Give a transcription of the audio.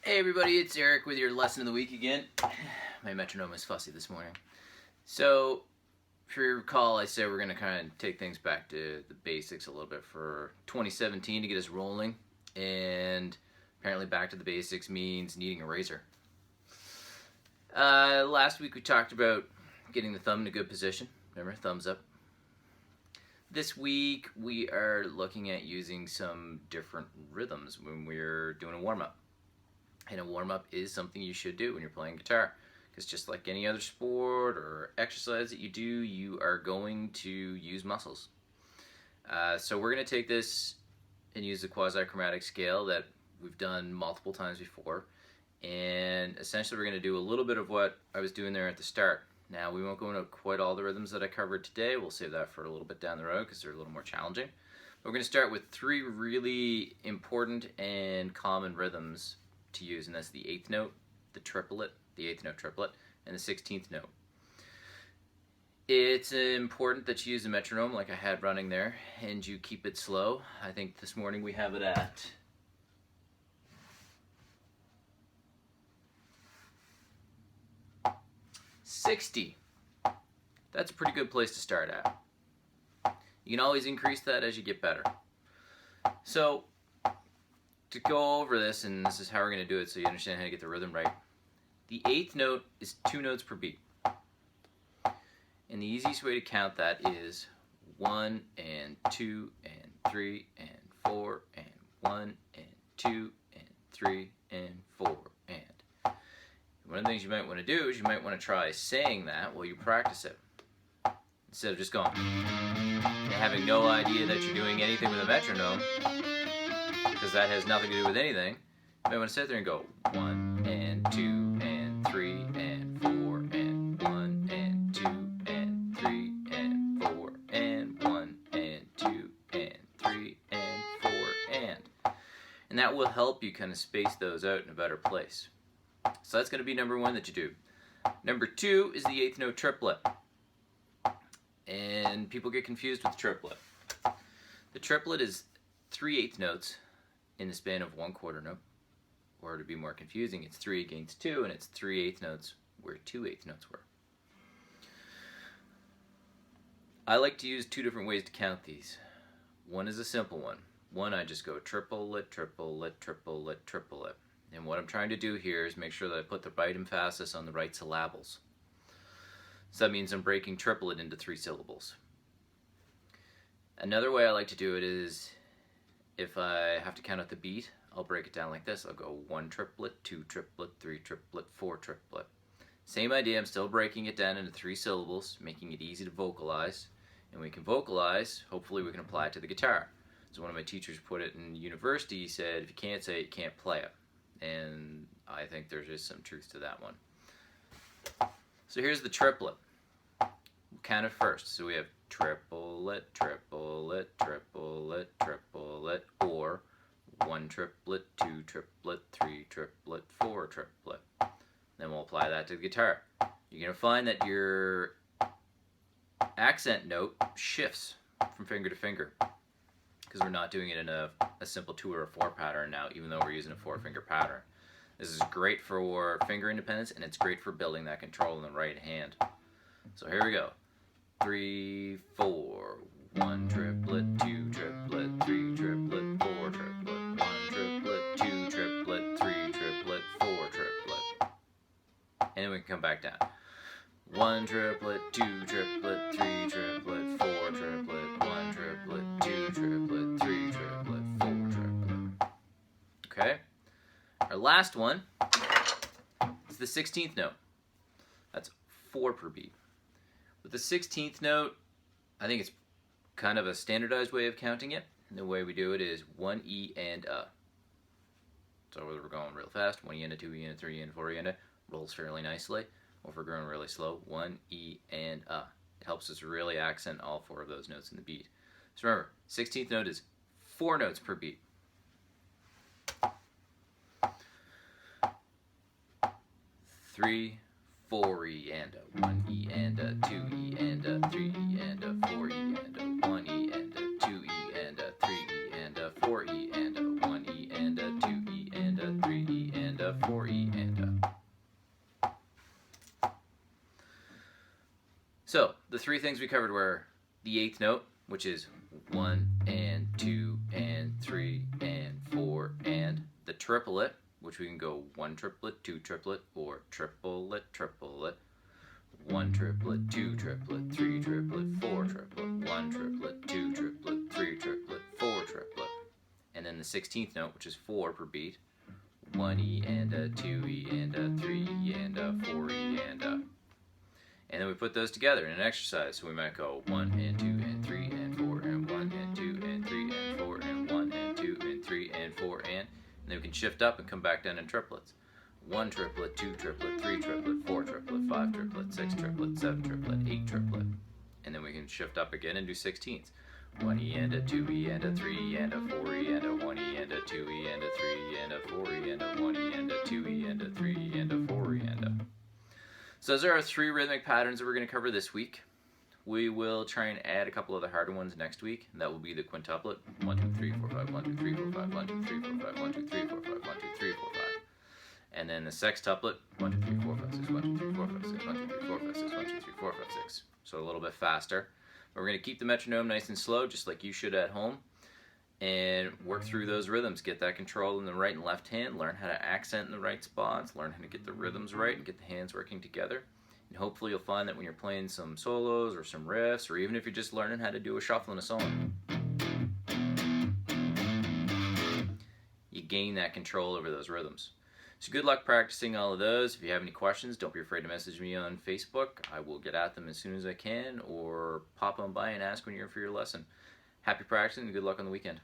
Hey everybody, it's Eric with your lesson of the week again. My metronome is fussy this morning. So, if you recall, I said we're going to kind of take things back to the basics a little bit for 2017 to get us rolling. And apparently back to the basics means needing a razor. Last week we talked about getting the thumb in a good position. Remember, thumbs up. This week we are looking at using some different rhythms when we're doing a warm-up. And a warm-up is something you should do when you're playing guitar. Because just like any other sport or exercise that you do, you are going to use muscles. So we're going to take this and use the quasi-chromatic scale that we've done multiple times before. And essentially we're going to do a little bit of what I was doing there at the start. Now we won't go into quite all the rhythms that I covered today. We'll save that for a little bit down the road because they're a little more challenging. But we're going to start with three really important and common rhythms to use, and that's the 8th note, the triplet, the 8th note triplet, and the 16th note. It's important that you use a metronome like I had running there, and you keep it slow. I think this morning we have it at 60. That's a pretty good place to start at. You can always increase that as you get better. So, to go over this, and this is how we're going to do it so you understand how to get the rhythm right. The 8th note is 2 notes per beat. And the easiest way to count that is 1 and 2 and 3 and 4 and 1 and 2 and 3 and 4 and. One of the things you might want to do is you might want to try saying that while you practice it. Instead of just going and having no idea that you're doing anything with a metronome, because that has nothing to do with anything. You might want to sit there and go 1 and 2 and 3 and 4 and 1 and 2 and 3 and 4 and 1 and 2 and 3 and 4 and that will help you kind of space those out in a better place. So that's going to be number 1 that you do. Number 2 is the 8th note triplet. And people get confused with the triplet. The triplet is 3/8 notes in the span of 1/4 note. Or to be more confusing, it's 3 against 2, and it's 3/8 notes where 2/8 notes were. I like to use 2 different ways to count these. One is a simple one. One, I just go triplet, triplet, triplet, triplet. And what I'm trying to do here is make sure that I put the right emphasis on the right syllables. So that means I'm breaking triplet into 3 syllables. Another way I like to do it is, if I have to count out the beat, I'll break it down like this. I'll go 1 triplet, 2 triplet, 3 triplet, 4 triplet. Same idea, I'm still breaking it down into 3 syllables, making it easy to vocalize. And we can vocalize, hopefully we can apply it to the guitar. So one of my teachers put it in university, he said, if you can't say it, you can't play it. And I think there's just some truth to that one. So here's the triplet. We'll count it first. So we have triplet, triplet, triplet, triplet, or 1 triplet, 2 triplet, 3 triplet, 4 triplet. Then we'll apply that to the guitar. You're going to find that your accent note shifts from finger to finger, because we're not doing it in a simple 2 or a 4 pattern now, even though we're using a 4-finger pattern. This is great for finger independence, and it's great for building that control in the right hand. So here we go. 3, 4, 1 triplet, 2 triplet, 3 triplet, 4 triplet, 1 triplet, 2 triplet, 3 triplet, 4 triplet. And then we can come back down. 1 triplet, 2 triplet, 3 triplet, 4 triplet, 1 triplet, 2 triplet, 3 triplet, 4 triplet. Okay. Our last one is the 16th note. That's 4 per beat. With the 16th note, I think it's kind of a standardized way of counting it. And the way we do it is 1 E and a. So whether we're going real fast, 1 E and a, 2 E and a, 3 E and a, 4 E and a, rolls fairly nicely. Or if we're going really slow, 1 E and a. It helps us really accent all 4 of those notes in the beat. So remember, 16th note is 4 notes per beat. 3, 4 E and a, 1 E and a, 2 E and a, 3 E and a, 4 E and a, 1 E and a, 2 E and a, 3 E and a, 4 E and a, 1 E and a, 2 E and a, 3 E and a, 4 E and a. So the 3 things we covered were the 8th note, which is 1 and 2 and 3 and 4, and the triplet, which we can go 1 triplet, 2 triplet, or triplet, triplet, 1 triplet, 2 triplet, 3 triplet, 4 triplet, 1 triplet, 2 triplet, 3 triplet, 4 triplet. And then the 16th note, which is 4 per beat, 1 E and a, 2 E and a, 3 E and a, 4 E and a. And then we put those together in an exercise. So we might go 1 and 2 and 3 and 4 and 1 and 2 and 3 and 4 and 1 and 2 and 3 and 4 and then we can shift up and come back down in triplets. 1 triplet, 2 triplet, 3 triplet, 4 triplet, 5 triplet, 6 triplet, 7 triplet, 8 triplet. And then we can shift up again and do 16ths. 1 E and a, 2 E and a, 3 E and a, 4 E and a, 1 E and a, 2 E and a, 3 E and a, 4 E and a, 1 E and a, 2 E and a, 3 E and a, 4 E and a. So those are our 3 rhythmic patterns that we're going to cover this week. We will try and add a couple of the harder ones next week. And that will be the quintuplet. 1, 2, 3, 4, 5, 1, 2, 3, 4, 5, 1, 2, 3, 4, 5, 1, 2, 3, 4, 5, 1, 2, 3, 4, 5. And then the sextuplet. 1, 2, 3, 4, 5, 6, 1, 2, 3, 4, 5, 6, 1, 2, 3, 4, 5, 6, 1, 2, 3, 4, 5, 6. So a little bit faster. But we're going to keep the metronome nice and slow, just like you should at home. And work through those rhythms. Get that control in the right and left hand. Learn how to accent in the right spots. Learn how to get the rhythms right and get the hands working together. And hopefully you'll find that when you're playing some solos or some riffs, or even if you're just learning how to do a shuffle in a song, you gain that control over those rhythms. So good luck practicing all of those. If you have any questions, don't be afraid to message me on Facebook. I will get at them as soon as I can, or pop on by and ask when you're in for your lesson. Happy practicing and good luck on the weekend.